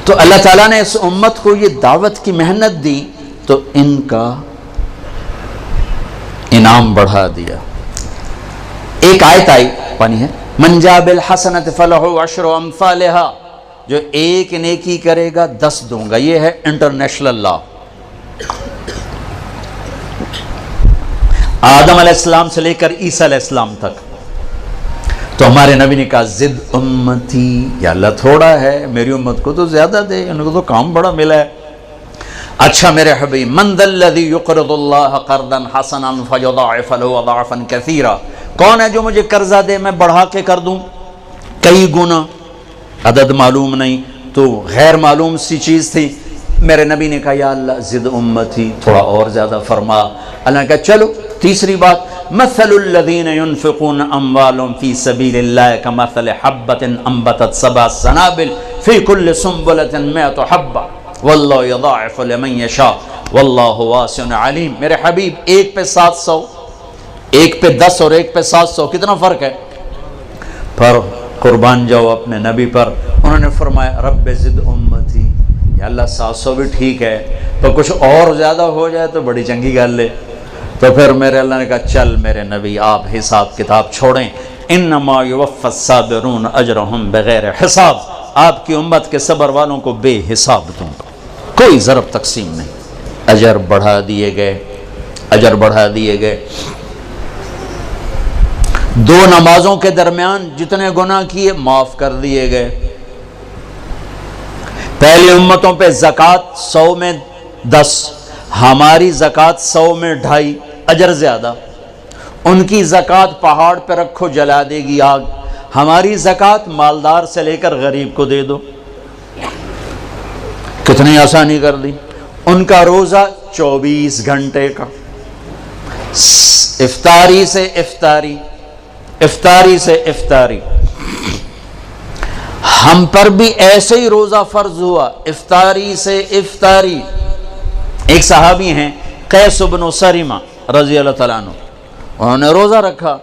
تو اللہ تعالیٰ نے اس امت کو یہ دعوت کی محنت دی تو ان کا انعام بڑھا دیا۔ ایک آیت آئی پانی ہے، من جاء بالحسنۃ فلہ عشر امثالھا، جو ایک نیکی کرے گا 10 دوں گا۔ یہ ہے انٹرنیشنل لا۔ آدم علیہ السلام سے لے کر عیسیٰ علیہ السلام تک۔ تو ہمارے نبی نے کہا زد امتی، یا اللہ تھوڑا ہے، میری امت کو تو زیادہ دے، ان کو تو کام بڑا ملا ہے۔ اچھا میرے حبیب، من ذا الذی یقرض اللہ قرضا حسنا فیضاعف له اضعافا کثیرا، کون ہے جو مجھے قرضہ دے میں بڑھا کے کر دوں کئی گنا؟ عدد معلوم نہیں تو غیر معلوم سی چیز تھی۔ میرے نبی نے کہا یا اللہ زد امتی، تھوڑا اور زیادہ فرما۔ اللہ نے کہا چلو تیسری بات، مثل الذین ينفقون اموالهم فی سبیل اللہ کمثل حبۃ انبتت 7 سنابل فی کل سنبلۃ 100 حبۃ واللہ یضاعف لمن یشاء واللہ واسع علیم۔ میرے حبیب ایک پہ 700، ایک پہ 10 اور ایک پہ 700، کتنا فرق ہے؟ پر قربان جاؤ اپنے نبی پر۔ انہوں نے فرمایا رب زد امتی، یا اللہ 700 بھی ٹھیک ہے، تو کچھ اور زیادہ ہو جائے تو بڑی چنگی گل ہے۔ تو پھر میرے اللہ نے کہا چل میرے نبی آپ حساب کتاب چھوڑیں، انما یوفی الصابرون اجرہم بغیر حساب، آپ کی امت کے صبر والوں کو بے حساب دوں گا، کوئی ضرب تقسیم نہیں۔ اجر بڑھا دیے گئے، اجر بڑھا دیے گئے۔ 2 نمازوں کے درمیان جتنے گناہ کیے معاف کر دیے گئے۔ پہلی امتوں پہ زکوٰۃ 100 میں 10، ہماری زکوٰۃ 100 میں 2.5، اجر زیادہ۔ ان کی زکوٰۃ پہاڑ پہ رکھو جلا دے گی آگ، ہماری زکوٰۃ مالدار سے لے کر غریب کو دے دو، کتنی آسانی کر دی۔ ان کا روزہ 24 گھنٹے کا، افطاری سے افطاری، افطاری سے افطاری۔ ہم پر بھی ایسے ہی روزہ فرض ہوا، افطاری سے افطاری۔ ایک صحابی ہیں قیس بن سریمہ رضی اللہ تعالیٰ عنہ، انہوں نے روزہ رکھا۔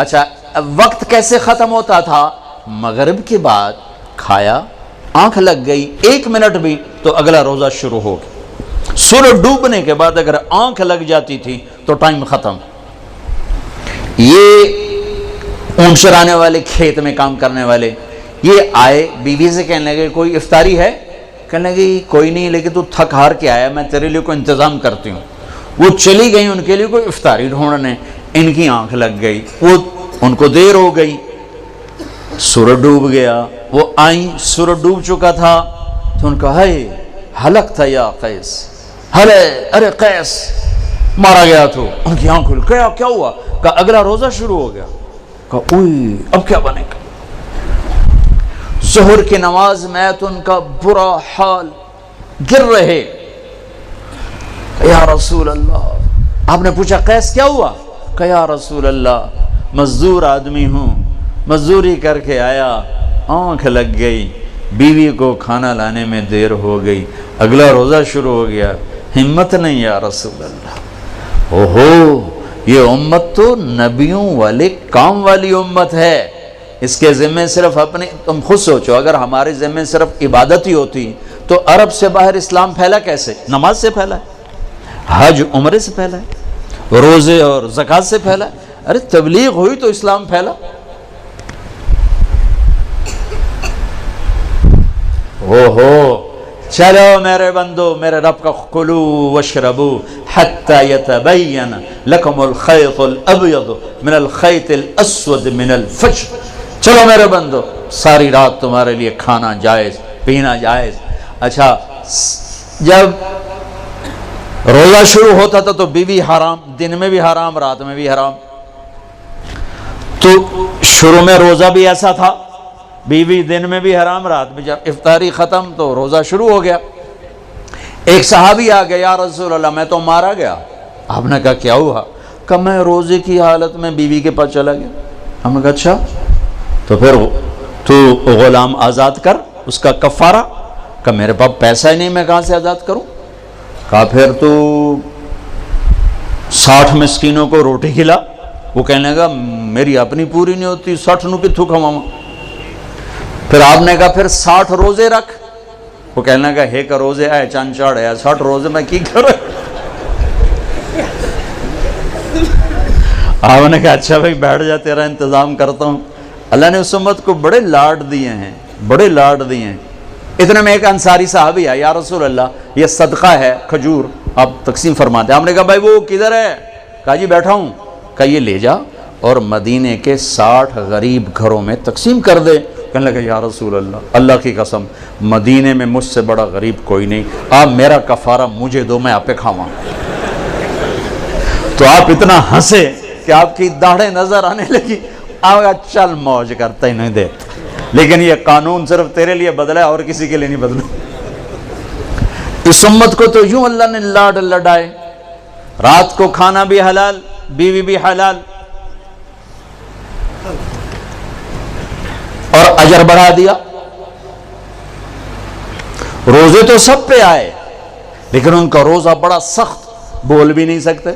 اچھا وقت کیسے ختم ہوتا تھا؟ مغرب کے بعد کھایا، آنکھ لگ گئی 1 منٹ بھی تو اگلا روزہ شروع ہو گیا۔ سورج ڈوبنے کے بعد اگر آنکھ لگ جاتی تھی تو ٹائم ختم۔ یہ اونٹ چرانے والے، کھیت میں کام کرنے والے، یہ آئے بیوی سے کہنے لگے کوئی افطاری ہے؟ کہنے لگے کوئی نہیں، لیکن تو تھک ہار کے آیا، میں تیرے لیے کوئی انتظام کرتی ہوں۔ وہ چلی گئی ان کے لیے کوئی افطاری ڈھونڈنے، ان کی آنکھ لگ گئی، وہ ان کو دیر ہو گئی، سورج ڈوب گیا۔ وہ آئیں، سورج ڈوب چکا تھا تو ان کا ہے ہلک تھا یا قیس، ارے قیس مارا گیا تو ان کی آنکھ کھل، کیا ہوا؟ کہا اگلا روزہ شروع ہو گیا۔ کہا اوئی اب کیا بنے گا؟ ظہر کی نماز میں تو ان کا برا حال، گر رہے۔ یا رسول اللہ، آپ نے پوچھا قیس کیا ہوا؟ کہ یا رسول اللہ مزدور آدمی ہوں، مزدوری کر کے آیا، آنکھ لگ گئی، بیوی کو کھانا لانے میں دیر ہو گئی، اگلا روزہ شروع ہو گیا، ہمت نہیں یا رسول اللہ۔ اوہو، یہ امت تو نبیوں والے کام والی امت ہے، اس کے ذمہ صرف اپنے، تم خود سوچو اگر ہمارے ذمہ صرف عبادت ہی ہوتی تو عرب سے باہر اسلام پھیلا کیسے؟ نماز سے پھیلا ہے، حج عمرے سے پھیلا ہے، روزے اور زکوٰۃ سے پھیلا ہے۔ ارے تبلیغ ہوئی تو اسلام پھیلا۔ چلو میرے بندو، میرے رب کا کلو واشربو حتی یتبین لکم الخیط الابیض من الخیط الاسود من الفجر۔ چلو میرے بندو، ساری رات تمہارے لیے کھانا جائز، پینا جائز۔ اچھا جب روزہ شروع ہوتا تھا تو بیوی حرام، دن میں بھی حرام، رات میں بھی حرام۔ تو شروع میں روزہ بھی ایسا تھا، بیوی دن میں بھی حرام، رات میں، جب افطاری ختم تو روزہ شروع ہو گیا۔ ایک صحابی آ گیا، یا رسول اللہ میں تو مارا گیا۔ آپ نے کہا کیا ہوا؟ کہ میں روزے کی حالت میں بیوی کے پاس چلا گیا۔ ہم نے کہا اچھا تو پھر تو غلام آزاد کر، اس کا کفارہ۔ کہ میرے پاس پیسہ ہی نہیں، میں کہاں سے آزاد کروں؟ کہا پھر تو 60 مسکینوں کو روٹی کھلا۔ وہ کہنے لگا میری اپنی پوری نہیں ہوتی، 60 نو کتھوں کھواواں؟ پھر آپ نے کہا پھر 60 روزے رکھ۔ وہ کہنے لگا ایک روزے آئے چند چاڑ ہے 60 روزے میں کی کروں. آپ نے کہا اچھا بھائی بیٹھ جا تیرا انتظام کرتا ہوں. اللہ نے اس امت کو بڑے لاڈ دیے ہیں، بڑے لاڈ دیے ہیں. اتنے میں ایک انصاری صحابی آیا، یا رسول اللہ یہ صدقہ ہے کھجور آپ تقسیم فرماتے ہیں. ہم نے کہا بھائی وہ کدھر ہے؟ کہا جی بیٹھا ہوں. کہا یہ لے جا اور مدینے کے 60 غریب گھروں میں تقسیم کر دے. کہنے لگا یا رسول اللہ اللہ کی قسم مدینے میں مجھ سے بڑا غریب کوئی نہیں، آپ میرا کفارہ مجھے دو میں آپ پہ کھاواں. تو آپ اتنا ہنسے کہ آپ کی داڑھیں نظر آنے لگی. آپ کہا چل موج کرتا ہی نہیں دے، لیکن یہ قانون صرف تیرے لیے بدلا ہے اور کسی کے لیے نہیں بدلا. اس امت کو تو یوں اللہ نے لاڈ لڈائے، رات کو کھانا بھی حلال، بیوی بھی حلال، اور اجر بڑھا دیا. روزے تو سب پہ آئے لیکن ان کا روزہ بڑا سخت، بول بھی نہیں سکتے.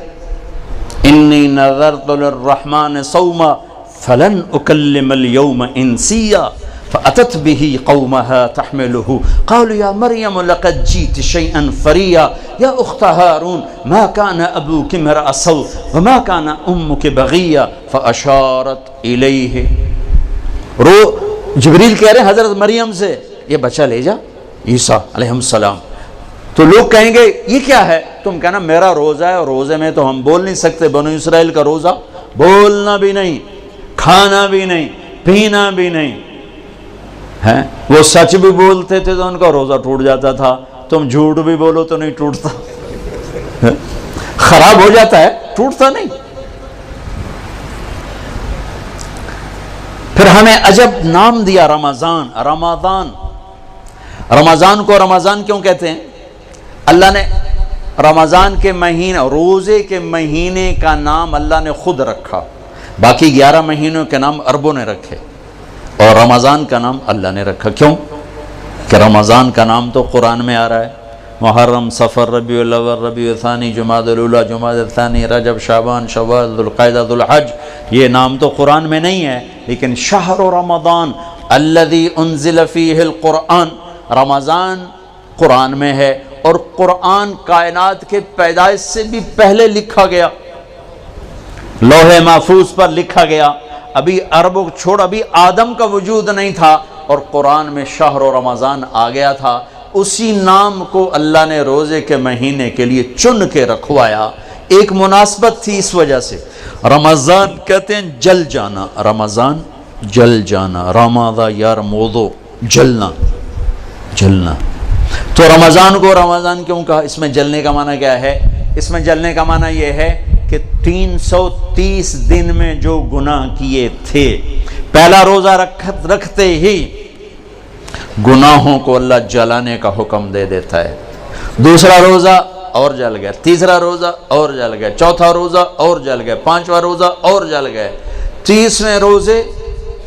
انی نذرت للرحمن صوما فلن اکلم اليوم انسیا فأتت به قومها تحمله قالوا يا مريم لقد جئت شيئا فريا يا أخت هارون ما كان أبوك امرأ سوء وما كان أمك بغيا فأشارت إليه. جبریل کہہ رہے ہیں حضرت مریم سے یہ بچہ لے جا عیسیٰ علیہ السلام. تو لوگ کہیں گے یہ کیا ہے؟ تم کہنا میرا روزہ ہے اور روزے میں تو ہم بول نہیں سکتے. بنو اسرائیل کا روزہ بولنا بھی نہیں، کھانا بھی نہیں، پینا بھی نہیں ہے. وہ سچ بھی بولتے تھے تو ان کا روزہ ٹوٹ جاتا تھا. تم جھوٹ بھی بولو تو نہیں ٹوٹتا، خراب ہو جاتا ہے، ٹوٹتا نہیں. پھر ہمیں عجب نام دیا رمضان. رمضان، رمضان کو رمضان کیوں کہتے ہیں؟ اللہ نے رمضان کے مہینے، روزے کے مہینے کا نام اللہ نے خود رکھا. باقی 11 مہینوں کے نام عربوں نے رکھے اور رمضان کا نام اللہ نے رکھا. کیوں؟ کہ رمضان کا نام تو قرآن میں آ رہا ہے. محرم، صفر، ربیع الاول، ربیع الثانی، جمادی الاولی، جمادی الثانی، رجب، شعبان، شوال، ذوالقعدہ، ذوالحج، یہ نام تو قرآن میں نہیں ہے. لیکن شہر رمضان الذی انزل فیہ القرآن، رمضان قرآن میں ہے اور قرآن کائنات کے پیدائش سے بھی پہلے لکھا گیا، لوح محفوظ پر لکھا گیا. ابھی عربوں چھوڑ، ابھی آدم کا وجود نہیں تھا اور قرآن میں شہر رمضان آ گیا تھا. اسی نام کو اللہ نے روزے کے مہینے کے لیے چن کے رکھوایا. ایک مناسبت تھی اس وجہ سے. رمضان کہتے ہیں جل جانا، رمضان جل جانا، رمضا یرمضو، جلنا، جلنا. تو رمضان کو رمضان کیوں کہا؟ اس میں جلنے کا معنی کیا ہے؟ اس میں جلنے کا معنی یہ ہے کہ 330 دن میں جو گناہ کیے تھے، پہلا روزہ رکھتے ہی گناہوں کو اللہ جلانے کا حکم دے دیتا ہے. دوسرا روزہ اور جل گیا، تیسرا روزہ اور جل گیا، چوتھا روزہ اور جل گیا، پانچواں روزہ اور جل گئے. 30ویں روزے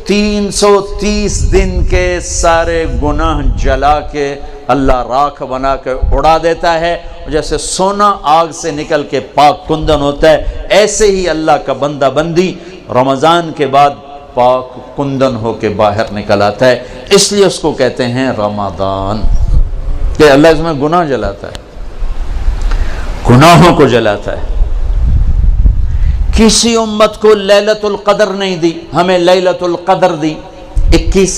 330 دن کے سارے گناہ جلا کے اللہ راکھ بنا کے اڑا دیتا ہے. جیسے سونا آگ سے نکل کے پاک کندن ہوتا ہے، ایسے ہی اللہ کا بندہ بندی رمضان کے بعد پاک کندن ہو کے باہر نکل آتا ہے. اس لیے اس کو کہتے ہیں رمضان، کہ اللہ اس میں گناہ جلاتا ہے، گناہوں کو جلاتا ہے. کسی امت کو لیلۃ القدر نہیں دی، ہمیں لیلۃ القدر دی. 21،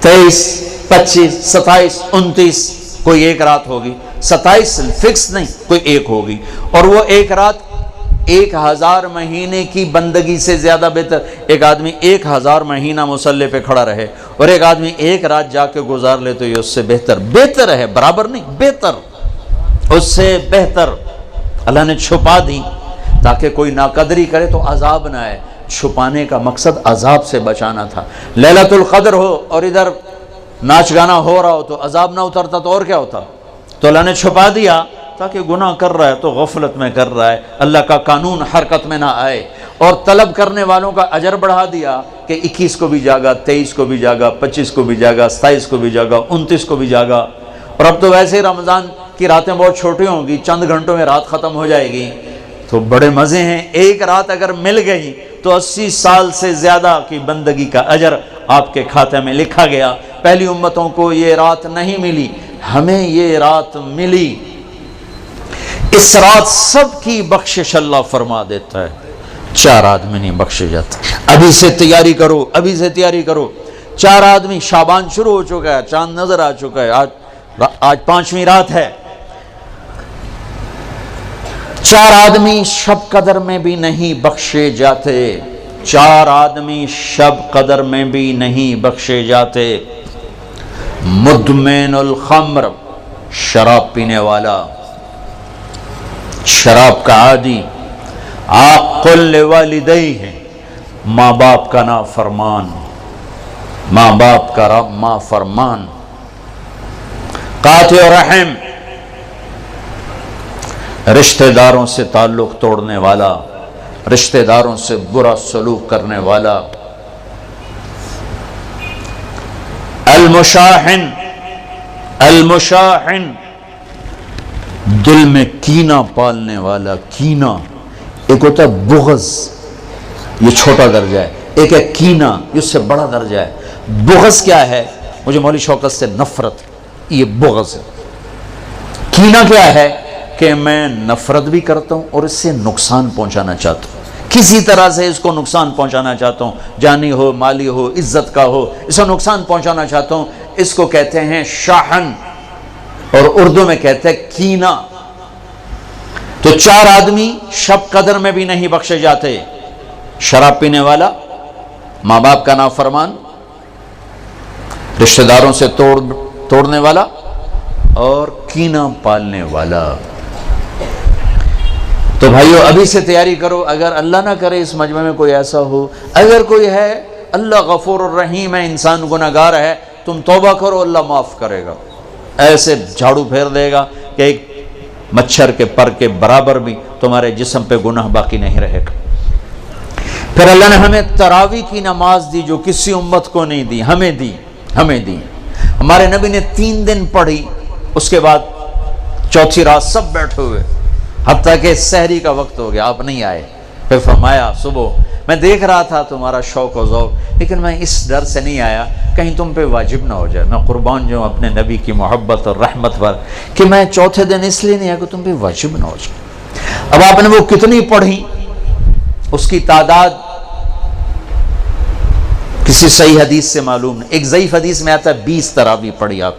23، 25، 27، 29 کوئی ایک رات ہوگی. 27 فکس نہیں، کوئی ایک ہوگی. اور وہ ایک رات 1000 مہینے کی بندگی سے زیادہ بہتر. ایک آدمی 1000 مہینہ مصلی پہ کھڑا رہے اور ایک آدمی ایک رات جا کے گزار لے تو یہ اس سے بہتر ہے، برابر نہیں، بہتر، اس سے بہتر. اللہ نے چھپا دی تاکہ کوئی ناقدری کرے تو عذاب نہ آئے. چھپانے کا مقصد عذاب سے بچانا تھا. لیلۃ القدر ہو اور ادھر ناچ گانا ہو رہا ہو تو عذاب نہ اترتا تو اور کیا ہوتا؟ تو اللہ نے چھپا دیا تاکہ گناہ کر رہا ہے تو غفلت میں کر رہا ہے، اللہ کا قانون حرکت میں نہ آئے. اور طلب کرنے والوں کا اجر بڑھا دیا کہ 21 کو بھی جاگا، 23 کو بھی جاگا، 25 کو بھی جاگا، 27 کو بھی جاگا، 29 کو بھی جاگا. اور اب تو ویسے ہی رمضان کی راتیں بہت چھوٹی ہوں گی، چند گھنٹوں میں رات ختم ہو جائے گی تو بڑے مزے ہیں. ایک رات اگر مل گئی تو 80 سال سے زیادہ کی بندگی کا اجر آپ کے کھاتے میں لکھا گیا. پہلی امتوں کو یہ رات نہیں ملی. ہمیں یہ رات ملی، اس رات سب کی بخشش اللہ فرما دیتا ہے، 4 آدمی نہیں بخشے جاتے۔ ابھی سے تیاری کرو، ابھی سے تیاری کرو۔ 4 آدمی، شعبان شروع ہو چکا ہے، چاند نظر آ چکا ہے، آج 5ویں رات ہے۔ 4 آدمی شب قدر میں بھی نہیں بخشے جاتے، 4 آدمی شب قدر میں بھی نہیں بخشے جاتے۔ مدمن الخمر، شراب پینے والا، شراب کا عادی، عاق لوالدیہ، ماں باپ کا نافرمان، ماں باپ کا نافرمان، قاطع رحم، رشتہ داروں سے تعلق توڑنے والا، رشتہ داروں سے برا سلوک کرنے والا، المشاحن، المشاحن، دل میں کینہ پالنے والا، کینہ۔ ایک ہوتا ہے بغض، یہ چھوٹا درجہ ہے، ایک ہے کینہ، اس سے بڑا درجہ ہے۔ بغض کیا ہے؟ مجھے مولوی شوکت سے نفرت، یہ بغض ہے۔ کینہ کیا ہے؟ کہ میں نفرت بھی کرتا ہوں اور اس سے نقصان پہنچانا چاہتا ہوں، کسی طرح سے اس کو نقصان پہنچانا چاہتا ہوں، جانی ہو، مالی ہو، عزت کا ہو، اس کو نقصان پہنچانا چاہتا ہوں۔ اس کو کہتے ہیں شاحن، اور اردو میں کہتے ہیں کینہ۔ تو 4 آدمی شب قدر میں بھی نہیں بخشے جاتے، شراب پینے والا، ماں باپ کا نافرمان، رشتہ داروں سے توڑنے والا، اور کینہ پالنے والا۔ تو بھائیو ابھی سے تیاری کرو، اگر اللہ نہ کرے اس مجمع میں کوئی ایسا ہو، اگر کوئی ہے، اللہ غفور الرحیم ہے، انسان گناہگار ہے، تم توبہ کرو، اللہ معاف کرے گا، ایسے جھاڑو پھیر دے گا کہ ایک مچھر کے پر کے برابر بھی تمہارے جسم پہ گناہ باقی نہیں رہے گا۔ پھر اللہ نے ہمیں تراویح کی نماز دی، جو کسی امت کو نہیں دی، ہمیں دی، ہمیں دی۔ ہمارے نبی نے 3 دن پڑھی، اس کے بعد 4تھی رات سب بیٹھے ہوئے، حتیٰ کہ سحری کا وقت ہو گیا، آپ نہیں آئے۔ پھر فرمایا صبح میں دیکھ رہا تھا تمہارا شوق و ذوق، لیکن میں اس ڈر سے نہیں آیا کہیں تم پہ واجب نہ ہو جائے، میں قربان جو اپنے نبی کی محبت اور رحمت پر، کہ میں 4تھے دن اس لیے نہیں آیا کہ تم پہ واجب نہ ہو جائے۔ اب آپ نے وہ کتنی پڑھی، اس کی تعداد کسی صحیح حدیث سے معلوم نہیں، ایک ضعیف حدیث میں آتا ہے 20 تراویح پڑھی آپ،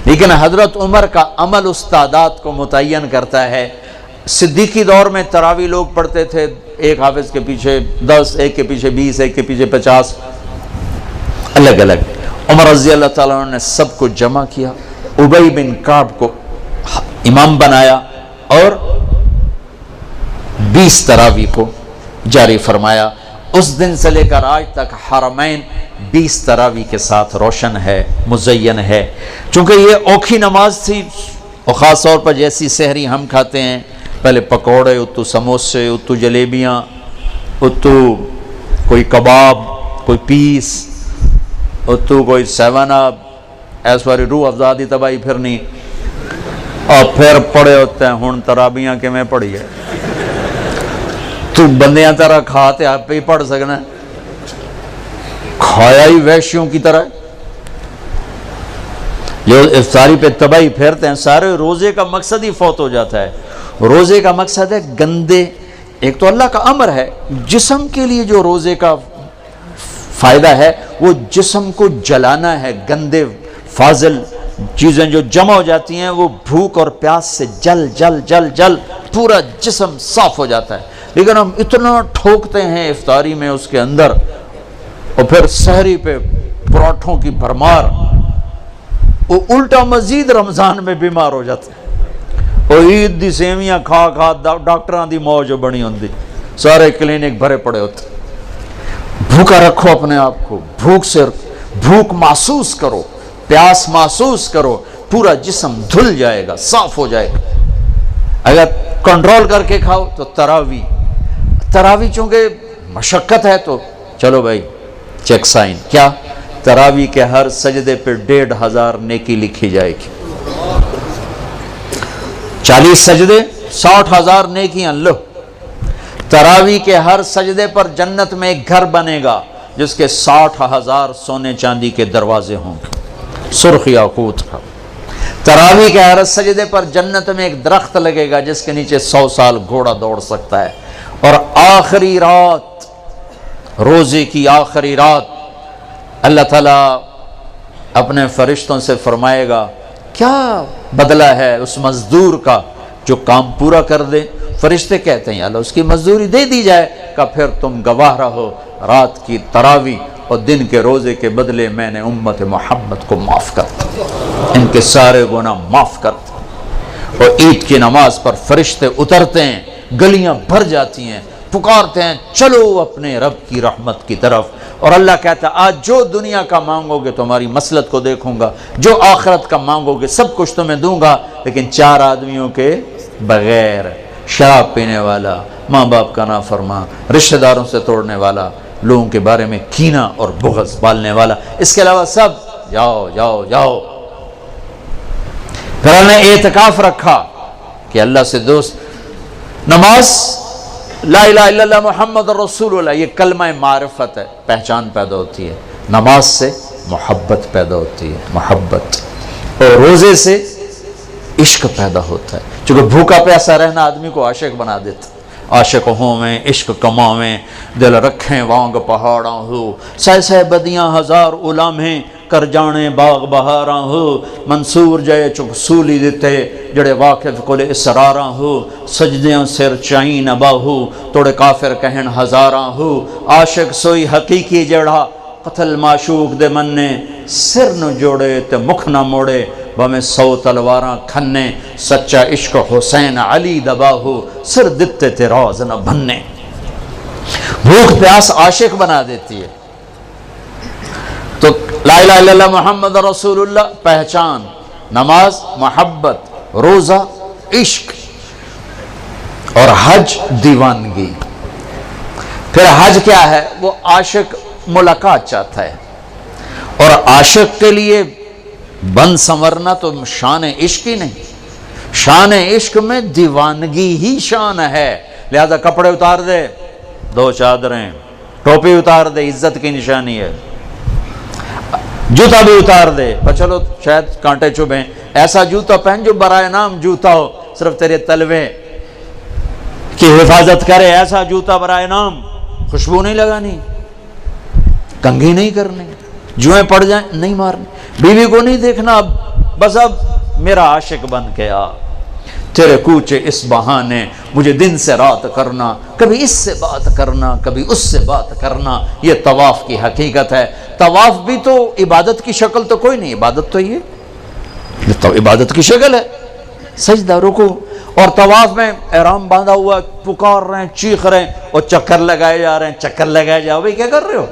لیکن حضرت عمر کا عمل اس تعداد کو متعین کرتا ہے۔ صدیقی دور میں تراویح لوگ پڑھتے تھے، ایک حافظ کے پیچھے 10، ایک کے پیچھے 20، ایک کے پیچھے 50، الگ الگ۔ عمر رضی اللہ تعالیٰ عنہ نے سب کو جمع کیا، ابی بن کعب کو امام بنایا اور 20 تراویح کو جاری فرمایا۔ اس دن سے لے کر آج تک حرمین 20 تراویح کے ساتھ روشن ہے، مزین ہے۔ چونکہ یہ اوکھی نماز تھی، اور خاص طور پر جیسی سحری ہم کھاتے ہیں، پہلے پکوڑے، اتو سموسے، اتو جلیبیاں، اتو کوئی کباب، کوئی پیس، اتو کوئی 7 اپ، ایس واری روح افزادی تباہی پھرنی، اور پھر پڑے ہوتے ہیں ہن ترابیاں کے میں پڑھی ہے، تو بندیاں طرح کھاتے آپ پہ ہی پڑھ سکنا، کھایا ہی وحشیوں کی طرح۔ جو افطاری پہ تباہی پھیرتے ہیں، سارے روزے کا مقصد ہی فوت ہو جاتا ہے۔ روزے کا مقصد ہے گندے، ایک تو اللہ کا امر ہے، جسم کے لیے جو روزے کا فائدہ ہے وہ جسم کو جلانا ہے، گندے فاضل چیزیں جو جمع ہو جاتی ہیں وہ بھوک اور پیاس سے جل جل جل جل پورا جسم صاف ہو جاتا ہے، لیکن ہم اتنا ٹھوکتے ہیں افطاری میں اس کے اندر، اور پھر سحری پہ پراٹھوں کی بھرمار، وہ الٹا مزید رمضان میں بیمار ہو جاتے ہیں، اور عید دی سیویاں کھا کھا ڈاکٹران دی موج بنی ہوندی، سارے کلینک بھرے پڑے ہوتے۔ بھوکا رکھو اپنے آپ کو، بھوک محسوس کرو، پیاس محسوس کرو، پورا جسم دھل جائے گا، صاف ہو جائے گا۔ اگر کنٹرول کر کے کھاؤ تو تراویح چونکہ مشقت ہے، تو چلو بھائی چیک سائن، کیا تراویح کے ہر سجدے پہ 1500 نیکی لکھی جائے گی، 40 سجدے 60,000 نیکیاں لو۔ تراویح کے ہر سجدے پر جنت میں ایک گھر بنے گا جس کے 60,000 سونے چاندی کے دروازے ہوں گے، سرخ یاقوت کا۔ تراویح کے ہر سجدے پر جنت میں ایک درخت لگے گا جس کے نیچے 100 سال گھوڑا دوڑ سکتا ہے. اور آخری رات، روزے کی آخری رات، اللہ تعالیٰ اپنے فرشتوں سے فرمائے گا کیا بدلہ ہے اس مزدور کا جو کام پورا کر دے. فرشتے کہتے ہیں یا اللہ اس کی مزدوری دے دی جائے. کہ پھر تم گواہ رہو رات کی تراویح اور دن کے روزے کے بدلے میں نے امت محمد کو معاف کر دیا، ان کے سارے گناہ معاف کر دیا. اور عید کی نماز پر فرشتے اترتے ہیں، گلیاں بھر جاتی ہیں، پکارتے ہیں چلو اپنے رب کی رحمت کی طرف. اور اللہ کہتا ہے آج جو دنیا کا مانگو گے تمہاری مسلط کو دیکھوں گا، جو آخرت کا مانگو گے سب کچھ تمہیں دوں گا، لیکن 4 آدمیوں کے بغیر: شراب پینے والا، ماں باپ کا نافرمان، رشتہ داروں سے توڑنے والا، لوگوں کے بارے میں کینہ اور بغض پالنے والا. اس کے علاوہ سب جاؤ جاؤ جاؤ. پھر ہم نے اعتکاف رکھا کہ اللہ سے دوست. نماز، لا الہ الا اللہ محمد رسول اللہ، یہ کلمہ معرفت ہے، پہچان پیدا ہوتی ہے. نماز سے محبت پیدا ہوتی ہے، محبت. اور روزے سے عشق پیدا ہوتا ہے، چونکہ بھوکا پیاسا رہنا آدمی کو عاشق بنا دیتا. عاشق ہوں میں عشق کماویں، دل رکھیں وانگ پہاڑاں ہو، سہ سہ بدیاں ہزار علامیں کر جانے باغ بہاراں ہو. منصور جائے چک سولی دیتے جڑے واقف کل اسراراں ہو. سجدیاں سر چائیں نبا ہو توڑے کافر کہن ہزاراں ہو. عاشق سوئی حقیقی جڑا قتل معشوق دے مننے، سر نو جوڑے تے مکھ نہ موڑے بہمیں 100 تلواراں کھنے. سچا عشق حسین علی دبا ہو، سر دتے تے راز نہ بننے. بھوک پیاس عاشق بنا دیتی ہے. تو لا الہ الا اللہ محمد رسول اللہ پہچان، نماز محبت، روزہ عشق، اور حج دیوانگی. پھر حج کیا ہے؟ وہ عاشق ملاقات چاہتا ہے، اور عاشق کے لیے بن سنورنا تو شان عشق ہی نہیں، شان عشق میں دیوانگی ہی شان ہے. لہذا کپڑے اتار دے، 2 چادریں، ٹوپی اتار دے، عزت کی نشانی ہے. جوتا بھی اتار دے، پر چلو شاید کانٹے چبھیں، ایسا جوتا پہن جو برائے نام جوتا ہو، صرف تیرے تلوے کی حفاظت کرے. ایسا جوتا برائے نام، خوشبو نہیں لگانی، کنگھی نہیں کرنی، جوئیں پڑ جائیں نہیں مارنی، بیوی کو نہیں دیکھنا. اب بس اب میرا عاشق بن کے آ، تیرے کوچے اس بہانے مجھے دن سے رات کرنا، کبھی اس سے بات کرنا کبھی اس سے بات کرنا. یہ طواف کی حقیقت ہے. طواف بھی تو عبادت کی شکل تو کوئی نہیں، عبادت تو یہ تو عبادت کی شکل ہے. سجدہ، رکوع، اور طواف میں احرام باندھا ہوا پکار رہے ہیں، چیخ رہے ہیں، اور چکر لگائے جا رہے ہیں. چکر لگائے جاؤ بھائی، کیا کر رہے ہو؟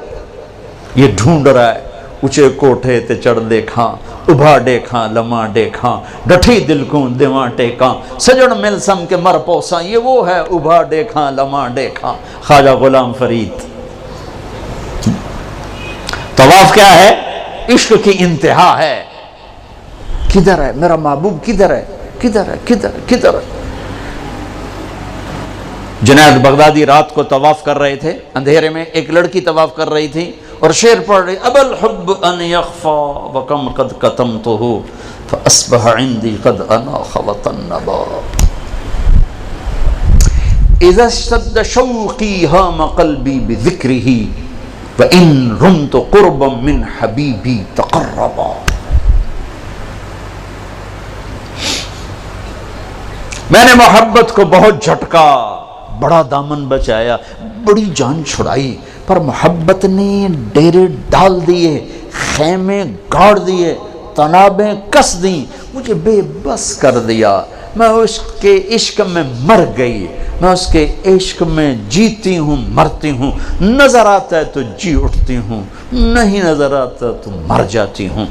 یہ ڈھونڈ رہا ہے. اچھے کوٹھے تے چڑھ دیکھاں، ابھا دیکھاں لمحہ دیکھاں، ڈٹھی دل کو دیواں ٹیکاں، سجن مل سم کے مر پوساں. یہ وہ ہے ابھا دیکھاں لمحہ دیکھاں، خواجہ غلام فرید. طواف کیا ہے؟ عشق کی انتہا ہے. کدھر ہے میرا محبوب؟ کدھر ہے؟ کدھر ہے؟ کدھر ہے؟ کدھر ہے؟ جنید بغدادی رات کو طواف کر رہے تھے، اندھیرے میں ایک لڑکی طواف کر رہی تھی اور شعر پڑھ رہی: ابا الحب ان یخفا وکم قد کتمتہ فاصبح عندی قد اناخ وطنبا. اذا اشتد شوقی ہام قلبی بذکرہ وان رمت قربا من حبیبی تقربا. میں نے محبت کو بہت جھٹکا، بڑا دامن بچایا، بڑی جان چھڑائی، پر محبت نے ڈیرے ڈال دیے، خیمے گاڑ دیے، تنابیں کس دیں، مجھے بے بس کر دیا. میں اس کے عشق میں مر گئی، میں اس کے عشق میں جیتی ہوں مرتی ہوں. نظر آتا ہے تو جی اٹھتی ہوں، نہیں نظر آتا تو مر جاتی ہوں.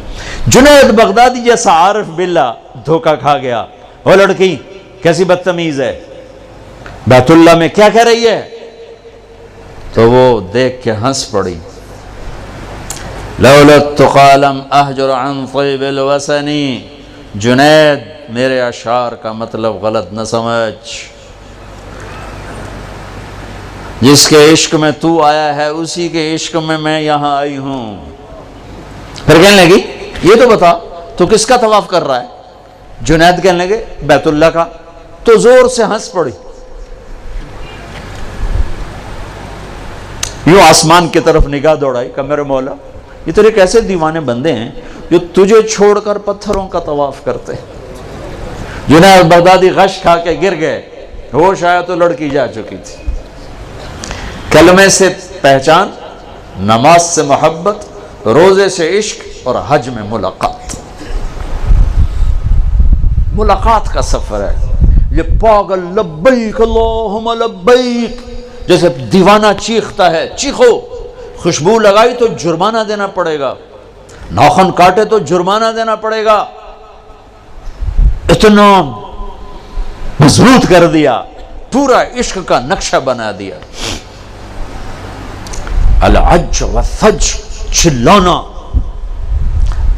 جنید بغدادی جیسا عارف باللہ دھوکہ کھا گیا. وہ لڑکی کیسی بدتمیز ہے، بیت اللہ میں کیا کہہ رہی ہے؟ تو وہ دیکھ کے ہنس پڑی. لولا التقى لم احجر عن طيب الوسن. جنید میرے اشعار کا مطلب غلط نہ سمجھ، جس کے عشق میں تو آیا ہے اسی کے عشق میں میں یہاں آئی ہوں. پھر کہنے لگی یہ تو بتا تو کس کا طواف کر رہا ہے؟ جنید کہنے لگے بیت اللہ کا، تو زور سے ہنس پڑی، یوں آسمان کی طرف نگاہ دوڑائی کہ میرے مولا یہ تیرے کیسے دیوانے بندے ہیں جو تجھے چھوڑ کر پتھروں کا طواف کرتے ہیں۔ جنید بغدادی غش کھا کے گر گئے، ہوش آیا تو لڑکی جا چکی تھی۔ کلمے سے پہچان، نماز سے محبت، روزے سے عشق اور حج میں ملاقات۔ ملاقات کا سفر ہے یہ پاگل لبیک اللہم لبیک جیسے دیوانہ چیختا ہے، چیخو۔ خوشبو لگائی تو جرمانہ دینا پڑے گا، ناخن کاٹے تو جرمانہ دینا پڑے گا، اتنا مضبوط کر دیا، پورا عشق کا نقشہ بنا دیا۔ العج والثج، چلانا،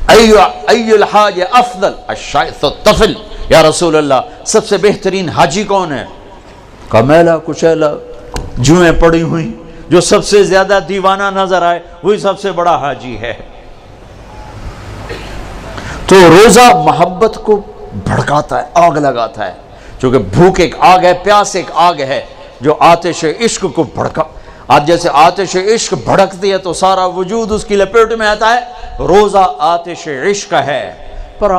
ای الحاج افضل الشائث الطفل، یا رسول اللہ سب سے بہترین حاجی کون ہے؟ کمیلا کچیلا جوئیں پڑی ہوئی، جو سب سے زیادہ دیوانہ نظر آئے وہی سب سے بڑا حاجی ہے۔ تو روزہ محبت کو بھڑکاتا ہے، آگ لگاتا ہے، چونکہ بھوک ایک آگ ہے، پیاس ایک آگ ہے جو آتش عشق کو بھڑکا۔ آج جیسے آتش عشق بھڑکتی ہے تو سارا وجود اس کی لپیٹ میں آتا ہے، روزہ آتش عشق ہے۔ پر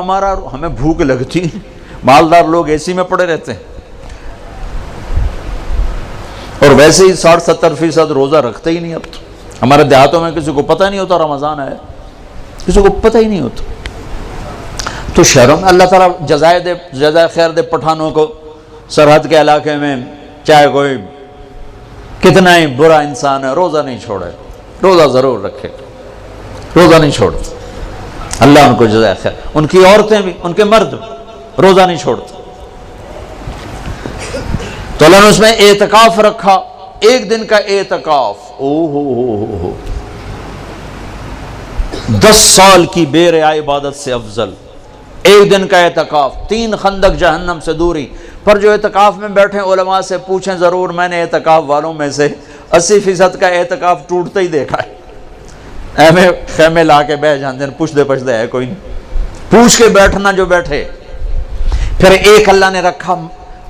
ہمیں بھوک لگتی، مالدار لوگ اے سی میں پڑے رہتے ہیں، اور ویسے ہی 60-70% روزہ رکھتے ہی نہیں۔ اب تو ہمارے دیہاتوں میں کسی کو پتہ نہیں ہوتا رمضان ہے، کسی کو پتہ ہی نہیں ہوتا۔ تو شہروں میں اللہ تعالیٰ جزائے خیر دے پٹھانوں کو، سرحد کے علاقے میں چاہے کوئی کتنا ہی برا انسان ہے، روزہ نہیں چھوڑے، روزہ ضرور رکھے، روزہ نہیں چھوڑتے، اللہ ان کو جزائے خیر۔ ان کی عورتیں بھی، ان کے مرد روزہ نہیں چھوڑتے۔ تو اللہ نے اس میں اعتکاف رکھا، ایک دن کا اعتکاف، 10 سال کی بے ریا عبادت سے افضل ایک دن کا اعتکاف، 3 خندق جہنم سے دوری۔ پر جو اعتکاف میں بیٹھے علماء سے پوچھیں ضرور، میں نے اعتکاف والوں میں سے 80% کا اعتکاف ٹوٹتا ہی دیکھا ہے۔ ایمیں خیمے لا کے بیٹھ جاندے ہیں، پوچھ دے ہے کوئی نہیں، پوچھ کے بیٹھنا جو بیٹھے۔ پھر ایک اللہ نے رکھا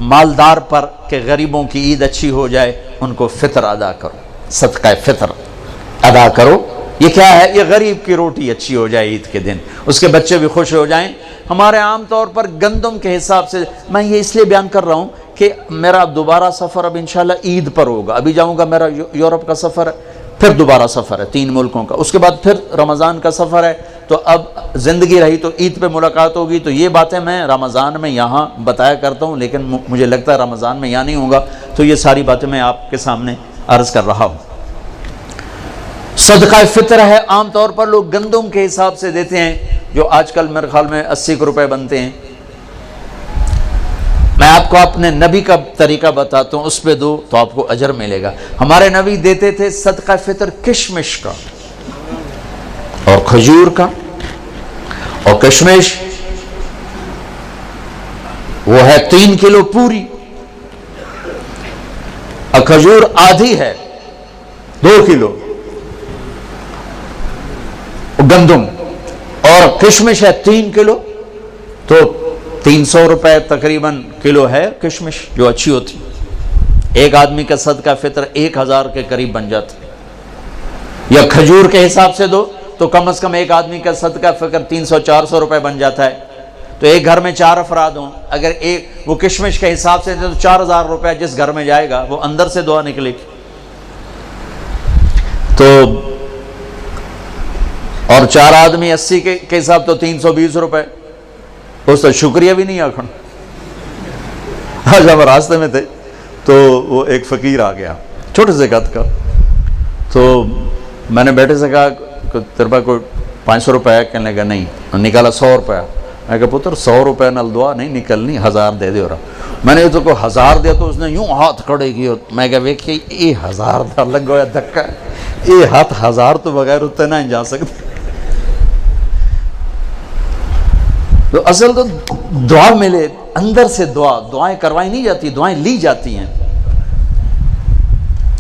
مالدار پر کہ غریبوں کی عید اچھی ہو جائے، ان کو فطر ادا کرو، صدقہ فطر ادا کرو۔ یہ کیا ہے؟ یہ غریب کی روٹی اچھی ہو جائے عید کے دن، اس کے بچے بھی خوش ہو جائیں۔ ہمارے عام طور پر گندم کے حساب سے، میں یہ اس لیے بیان کر رہا ہوں کہ میرا دوبارہ سفر اب انشاءاللہ عید پر ہوگا، ابھی جاؤں گا، میرا یورپ کا سفر ہے، پھر دوبارہ سفر ہے 3 ملکوں کا، اس کے بعد پھر رمضان کا سفر ہے۔ تو اب زندگی رہی تو عید پہ ملاقات ہوگی، تو یہ باتیں میں رمضان میں یہاں بتایا کرتا ہوں، لیکن مجھے لگتا ہے رمضان میں یہاں نہیں ہوگا، تو یہ ساری باتیں میں آپ کے سامنے عرض کر رہا ہوں۔ صدقہ فطر ہے، عام طور پر لوگ گندم کے حساب سے دیتے ہیں، جو آج کل میرے خیال میں 80 روپے بنتے ہیں۔ میں آپ کو اپنے نبی کا طریقہ بتاتا ہوں، اس پہ دو تو آپ کو اجر ملے گا۔ ہمارے نبی دیتے تھے صدقہ فطر کشمش کا اور کھجور کا، اور کشمش وہ ہے 3 کلو پوری، اور کھجور آدھی ہے 2 کلو گندم، اور کشمش ہے 3 کلو، تو 300 روپے تقریباً کلو ہے کشمش جو اچھی ہوتی۔ ایک آدمی کا صدقہ فطر 1000 کے قریب بن جاتا، یا کھجور کے حساب سے دو تو کم از کم ایک آدمی کا صدقہ فطر 300-400 روپے بن جاتا ہے۔ تو ایک گھر میں 4 افراد ہوں، اگر وہ کشمش کے حساب سے تو 4000 روپے جس گھر میں جائے گا وہ اندر سے دعا نکلے گی۔ تو اور 4 آدمی 80 کے حساب تو 320 روپے، اس تو شکریہ بھی نہیں آکھن۔ آج ہم راستے میں تھے تو وہ ایک فقیر آ گیا چھوٹے سے قد کا، تو میں نے بیٹے سے کہا کہ تیرے پاس کوئی 500 روپے ہے؟ کہنے لگا نہیں، نکالا 100 روپے۔ میں کہا پتر 100 روپے نال دعا نہیں نکلنی، 1000 دے دے۔ میں نے تو کوئی 1000 دیا تو اس نے یوں ہاتھ کھڑے کیے، میں کہا ویکھے یہ 1000 دا لگا ہوا دھکا، یہ ہاتھ 1000 تو بغیر اتنے نہ جا سکتے۔ تو اصل تو دعا ملے، اندر سے دعائیں کروائی نہیں جاتی، دعائیں لی جاتی ہیں۔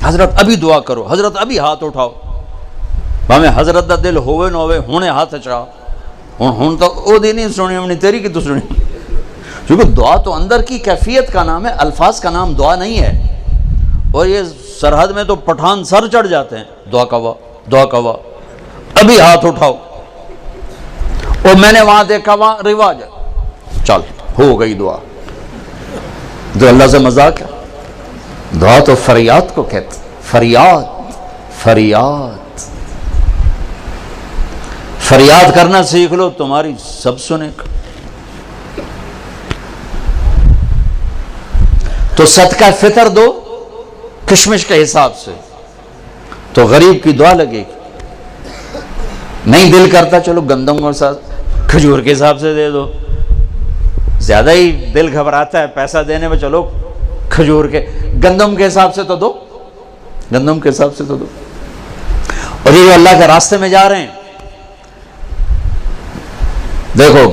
حضرت ابھی دعا کرو، حضرت ابھی ہاتھ اٹھاؤ، بھاویں حضرت دا دل ہوئے نہ ہوئے ہونے ہاتھ چاہ، ہوں تو او دی نہیں سنی، ہم نے تیری کی تو سنی۔ کیونکہ دعا تو اندر کی کیفیت کا نام ہے، الفاظ کا نام دعا نہیں ہے. اور یہ سرحد میں تو پٹھان سر چڑھ جاتے ہیں، دعا کوا دعا کوا، ابھی ہاتھ اٹھاؤ. اور میں نے وہاں دیکھا وہاں رواج ہے، چل ہو گئی دعا. جو اللہ سے مذاق ہے. دعا تو فریاد کو کہتے، فریاد فریاد فریاد کرنا سیکھ لو، تمہاری سب سنے گا. تو صدقہ فطر دو کشمش کے حساب سے، تو غریب کی دعا لگے گی. نہیں دل کرتا چلو گندم اور ساتھ کھجور کے حساب سے دے دو، زیادہ ہی دل گھبراتا ہے پیسہ دینے میں، چلو کھجور کے گندم کے حساب سے تو دو، گندم کے حساب سے تو دو. اور یہ جو اللہ کے راستے میں جا رہے ہیں، دیکھو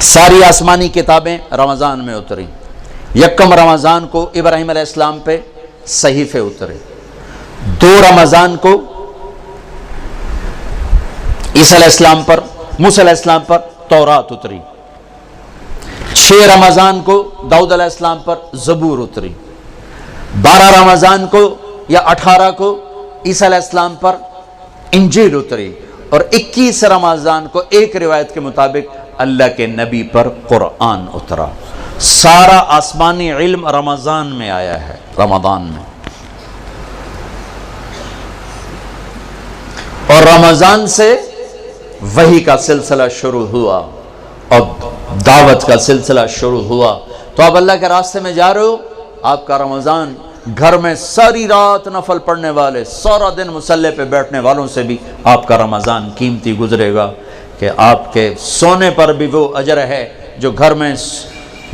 ساری آسمانی کتابیں رمضان میں اتری. یکم رمضان کو ابراہیم علیہ السلام پہ صحیفے اترے، 2 رمضان کو عیسیٰ علیہ السلام پر، موسیٰ علیہ السلام پر تورات اتری، 6 رمضان کو داؤد علیہ السلام پر زبور اتری، 12 رمضان کو یا 18 کو عیسیٰ علیہ السلام پر انجیل اتری، اور 21 رمضان کو ایک روایت کے مطابق اللہ کے نبی پر قرآن اترا. سارا آسمانی علم رمضان میں آیا ہے، رمضان میں. اور رمضان سے وحی کا سلسلہ شروع ہوا اور دعوت کا سلسلہ شروع ہوا. تو آپ اللہ کے راستے میں جا رہے ہو، آپ کا رمضان گھر میں ساری رات نفل پڑھنے والے، سارا دن مصلی پہ بیٹھنے والوں سے بھی آپ کا رمضان قیمتی گزرے گا، کہ آپ کے سونے پر بھی وہ اجر ہے جو گھر میں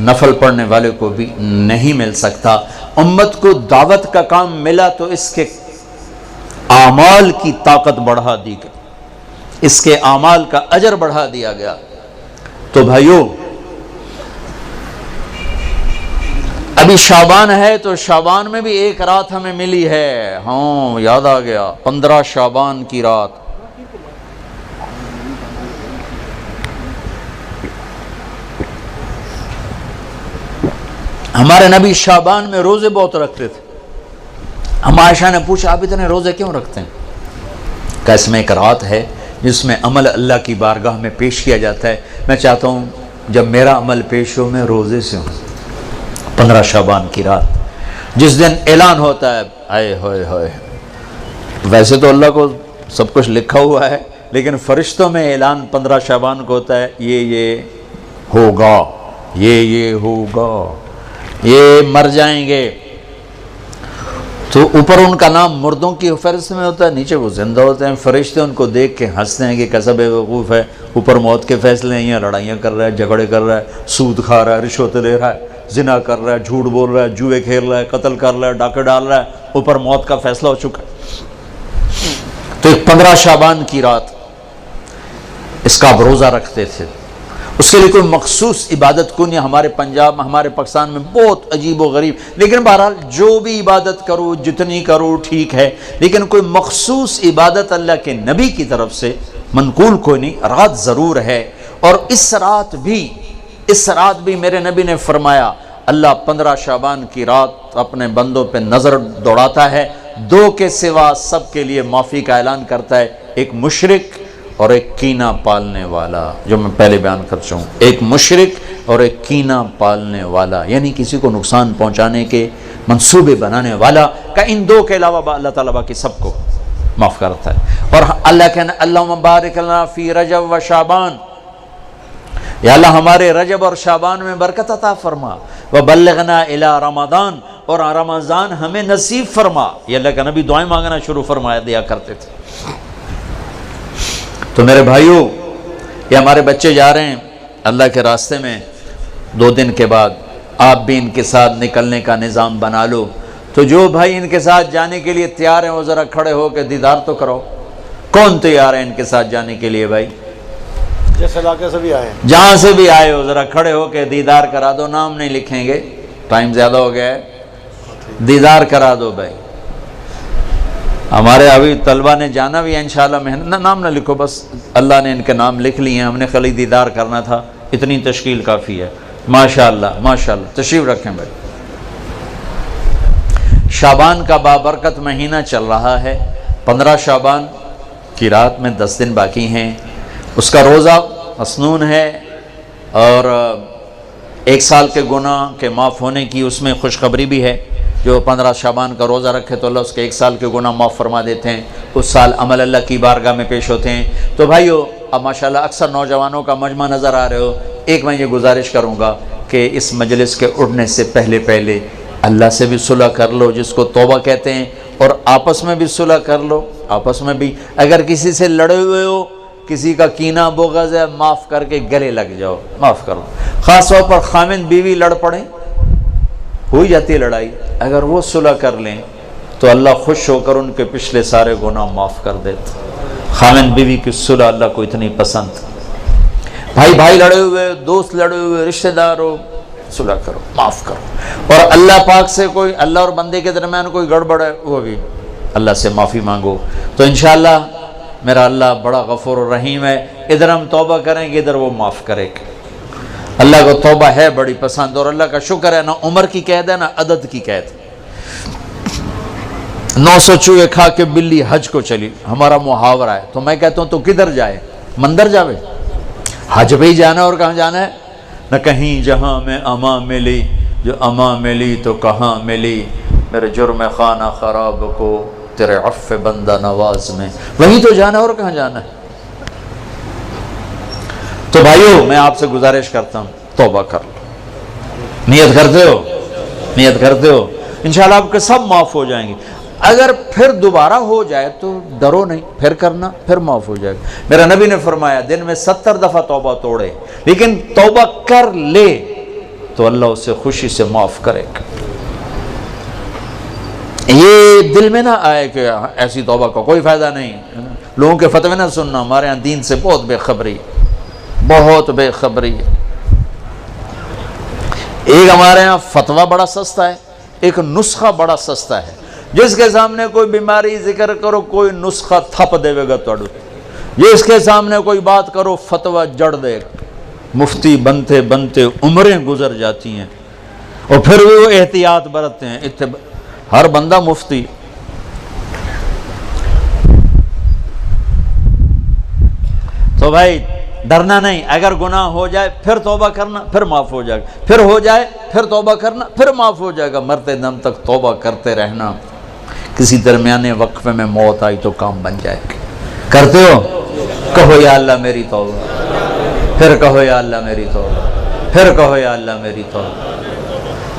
نفل پڑھنے والے کو بھی نہیں مل سکتا. امت کو دعوت کا کام ملا تو اس کے اعمال کی طاقت بڑھا دی گئی، اس کے اعمال کا اجر بڑھا دیا گیا. تو بھائیو ابھی شعبان ہے، تو شعبان میں بھی ایک رات ہمیں ملی ہے. ہاں یاد آ گیا، 15 شعبان کی رات. ہمارے نبی شعبان میں روزے بہت رکھتے تھے. ہم عائشہ نے پوچھا آپ اتنے روزے کیوں رکھتے ہیں؟ کہ اس میں ایک رات ہے جس میں عمل اللہ کی بارگاہ میں پیش کیا جاتا ہے. میں چاہتا ہوں جب میرا عمل پیش ہو میں روزے سے ہوں. 15 شعبان کی رات جس دن اعلان ہوتا ہے، آئے ہوئے ہوئے، ویسے تو اللہ کو سب کچھ لکھا ہوا ہے، لیکن فرشتوں میں اعلان 15 شعبان کو ہوتا ہے، یہ ہوگا، یہ ہوگا، یہ مر جائیں گے. تو اوپر ان کا نام مردوں کی فہرست میں ہوتا ہے، نیچے وہ زندہ ہوتے ہیں. فرشتے ان کو دیکھ کے ہنستے ہیں کہ کیسا بے وقوف ہے، اوپر موت کے فیصلے ہیں، یہاں لڑائیاں کر رہا ہے، جھگڑے کر رہا ہے، سود کھا رہا ہے، رشوت لے رہا ہے، زنا کر رہا ہے، جھوٹ بول رہا ہے، جوئے کھیل رہا ہے، قتل کر رہا ہے، ڈاکے ڈال رہا ہے، اوپر موت کا فیصلہ ہو چکا ہے. تو ایک 15 شعبان کی رات اس کا آپ روزہ رکھتے تھے. اس کے لیے کوئی مخصوص عبادت کو نہیں. ہمارے پنجاب میں، ہمارے پاکستان میں بہت عجیب و غریب، لیکن بہرحال جو بھی عبادت کرو، جتنی کرو ٹھیک ہے، لیکن کوئی مخصوص عبادت اللہ کے نبی کی طرف سے منقول کوئی نہیں. رات ضرور ہے، اور اس رات بھی میرے نبی نے فرمایا اللہ 15 شعبان کی رات اپنے بندوں پہ نظر دوڑاتا ہے. 2 کے سوا سب کے لیے معافی کا اعلان کرتا ہے، ایک مشرک اور ایک کینہ پالنے والا، جو میں پہلے بیان کر چکا ہوں. ایک مشرک اور ایک کینہ پالنے والا، یعنی کسی کو نقصان پہنچانے کے منصوبے بنانے والا، کہ ان 2 کے علاوہ اللہ تعالیٰ باقی سب کو معاف کرتا ہے. اور اللہ کہنا اللہم بارک لنا فی رجب و شعبان، یا اللہ ہمارے رجب اور شعبان میں برکت عطا فرما، وبلغنا الی رمضان، اور رمضان ہمیں نصیب فرما. یہ اللہ کا نبی دعائیں مانگنا شروع فرمایا دیا کرتے تھے. تو میرے بھائیو، یہ ہمارے بچے جا رہے ہیں اللہ کے راستے میں. 2 دن کے بعد آپ بھی ان کے ساتھ نکلنے کا نظام بنا لو. تو جو بھائی ان کے ساتھ جانے کے لیے تیار ہیں وہ ذرا کھڑے ہو کے دیدار تو کرو. کون تیار ہے ان کے ساتھ جانے کے لیے؟ بھائی جس علاقے سے بھی آئے، جہاں سے بھی آئے ہو ذرا کھڑے ہو کے دیدار کرا دو. نام نہیں لکھیں گے، ٹائم زیادہ ہو گیا ہے. دیدار کرا دو بھائی. ہمارے ابھی طلبہ نے جانا بھی ہے انشاءاللہ. محنت نام نہ لکھو، بس اللہ نے ان کے نام لکھ لیے ہیں. ہم نے خالی دیدار کرنا تھا. اتنی تشکیل کافی ہے. ماشاءاللہ ماشاءاللہ. تشریف رکھیں بھائی. شعبان کا بابرکت مہینہ چل رہا ہے. 15 شعبان کی رات میں 10 دن باقی ہیں. اس کا روزہ مسنون ہے اور 1 سال کے گناہ کے معاف ہونے کی اس میں خوشخبری بھی ہے. جو 15 شعبان کا روزہ رکھے تو اللہ اس کے 1 سال کے گناہ معاف فرما دیتے ہیں. اس سال عمل اللہ کی بارگاہ میں پیش ہوتے ہیں. تو بھائیو اب ماشاءاللہ اکثر نوجوانوں کا مجمع نظر آ رہے ہو. ایک میں یہ گزارش کروں گا کہ اس مجلس کے اٹھنے سے پہلے اللہ سے بھی صلح کر لو جس کو توبہ کہتے ہیں, اور آپس میں بھی صلح کر لو. آپس میں بھی اگر کسی سے لڑے ہوئے ہو, کسی کا کینہ بغض ہے, معاف کر کے گلے لگ جاؤ, معاف کرو. خاص طور پر خاوند بیوی لڑ پڑیں, ہو جاتی ہے لڑائی, اگر وہ صلح کر لیں تو اللہ خوش ہو کر ان کے پچھلے سارے گناہ معاف کر دیتے. خاوند بیوی کی صلح اللہ کو اتنی پسند. بھائی لڑے ہوئے, دوست لڑے ہوئے, رشتہ دار ہو, صلح کرو, معاف کرو. اور اللہ پاک سے کوئی اللہ اور بندے کے درمیان کوئی گڑبڑ ہے وہ بھی اللہ سے معافی مانگو. تو انشاءاللہ میرا اللہ بڑا غفور و رحیم ہے. ادھر ہم توبہ کریں گے, ادھر وہ معاف کرے گا. اللہ کو توبہ ہے بڑی پسند, اور اللہ کا شکر ہے نہ عمر کی قید ہے نہ عدد کی قید. 900 چوہے کھا کے بلی حج کو چلی, ہمارا محاورہ ہے. تو میں کہتا ہوں تو کدھر جائے, مندر جاوے, حج پہ ہی جانا اور کہاں جانا ہے. نہ کہیں جہاں میں اما ملی, جو اما ملی تو کہاں ملی, میرے جرم خانہ خراب کو تیرے عفو بندہ نواز میں, وہیں تو جانا اور کہاں جانا ہے. تو بھائیو میں آپ سے گزارش کرتا ہوں توبہ کر لو. نیت کرتے ہو, نیت کرتے ہو, انشاءاللہ آپ کے سب معاف ہو جائیں گے. اگر پھر دوبارہ ہو جائے تو ڈرو نہیں, پھر کرنا, پھر معاف ہو جائے گا. میرا نبی نے فرمایا دن میں 70 دفعہ توبہ توڑے, لیکن توبہ کر لے تو اللہ اسے خوشی سے معاف کرے گا. یہ دل میں نہ آئے کہ ایسی توبہ کا کوئی فائدہ نہیں. لوگوں کے فتوے نہ سننا, ہمارے ہاں دین سے بہت بے خبری, بہت بے خبری ہے. ایک ہمارے ہاں فتویٰ بڑا سستا ہے, ایک نسخہ بڑا سستا ہے. جس کے سامنے کوئی بیماری ذکر کرو کوئی نسخہ تھپ دے گا توڑو, جس کے سامنے کوئی بات کرو فتویٰ جڑ دے گا. مفتی بنتے بنتے عمریں گزر جاتی ہیں اور پھر بھی وہ احتیاط برتتے ہیں. ہر بندہ مفتی. تو بھائی ڈرنا نہیں, اگر گناہ ہو جائے پھر توبہ کرنا, پھر معاف ہو جائے گا. پھر ہو جائے پھر توبہ کرنا, پھر معاف ہو جائے گا. مرتے دم تک توبہ کرتے رہنا. کسی درمیانے وقفے میں موت آئی تو کام بن جائے گا. کرتے ہو, کہو یا اللہ میری توبہ, پھر کہو یا اللہ میری توبہ, پھر کہو یا اللہ میری توبہ.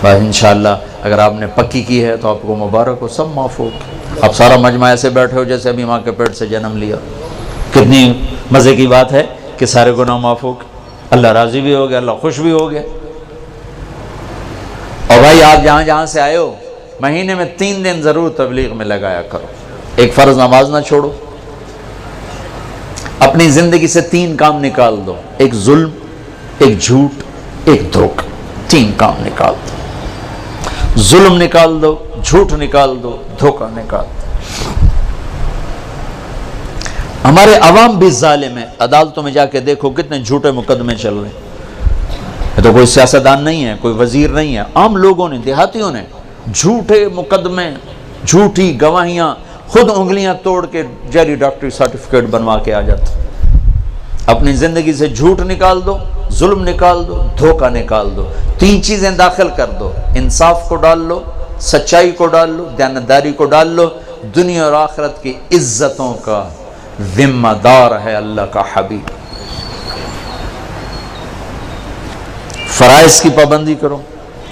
بس انشاءاللہ اگر آپ نے پکی کی ہے تو آپ کو مبارک ہو, سب معاف ہو. آپ سارا مجمع ایسے بیٹھے ہو جیسے ابھی ماں کے پیٹ سے جنم لیا. کتنی مزے کی بات ہے کہ سارے گناہ معاف ہو گئے, اللہ راضی بھی ہو گیا, اللہ خوش بھی ہو گیا. اور بھائی آپ جہاں جہاں سے آئے ہو مہینے میں 3 دن ضرور تبلیغ میں لگایا کرو. ایک فرض نماز نہ چھوڑو. اپنی زندگی سے 3 کام نکال دو, ایک ظلم, ایک جھوٹ, ایک دھوکہ. 3 کام نکال دو. ظلم نکال دو, جھوٹ نکال دو, دھوکہ نکال دو. ہمارے عوام بھی ظالم ہیں. عدالتوں میں جا کے دیکھو کتنے جھوٹے مقدمے چل رہے ہیں. یہ تو کوئی سیاستدان نہیں ہے, کوئی وزیر نہیں ہے, عام لوگوں نے, دیہاتیوں نے جھوٹے مقدمے, جھوٹی گواہیاں, خود انگلیاں توڑ کے جعلی ڈاکٹری سرٹیفکیٹ بنوا کے آ جاتے. اپنی زندگی سے جھوٹ نکال دو, ظلم نکال دو, دھوکہ نکال دو. 3 چیزیں داخل کر دو, انصاف کو ڈال لو, سچائی کو ڈال لو, دیانتداری کو ڈال لو. دنیا اور آخرت کی عزتوں کا ذمہ دار ہے اللہ کا حبیب. فرائض کی پابندی کرو,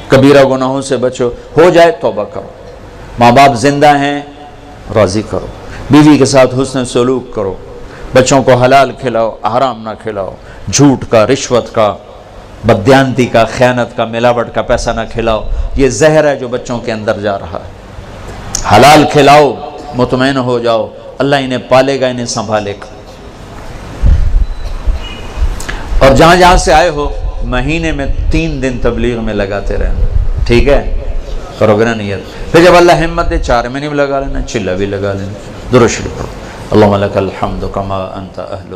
کبیرہ گناہوں سے بچو, ہو جائے توبہ کرو. ماں باپ زندہ ہیں راضی کرو, بیوی کے ساتھ حسن سلوک کرو, بچوں کو حلال کھلاؤ, حرام نہ کھلاؤ. جھوٹ کا, رشوت کا, بددیانتی کا, خیانت کا, ملاوٹ کا پیسہ نہ کھلاؤ. یہ زہر ہے جو بچوں کے اندر جا رہا ہے. حلال کھلاؤ, مطمئن ہو جاؤ, اللہ انہیں پالے گا, انہیں سنبھالے گا. اور جہاں جہاں سے آئے ہو مہینے میں 3 دن تبلیغ میں لگاتے رہنا. ٹھیک ہے, کرو گے نا نیت. پھر جب اللہ ہمت دے 4 مہینے بھی لگا لینا, چلہ بھی لگا لینا. درود شریف پڑھو. اللہم لک الحمد کما انت اہلہ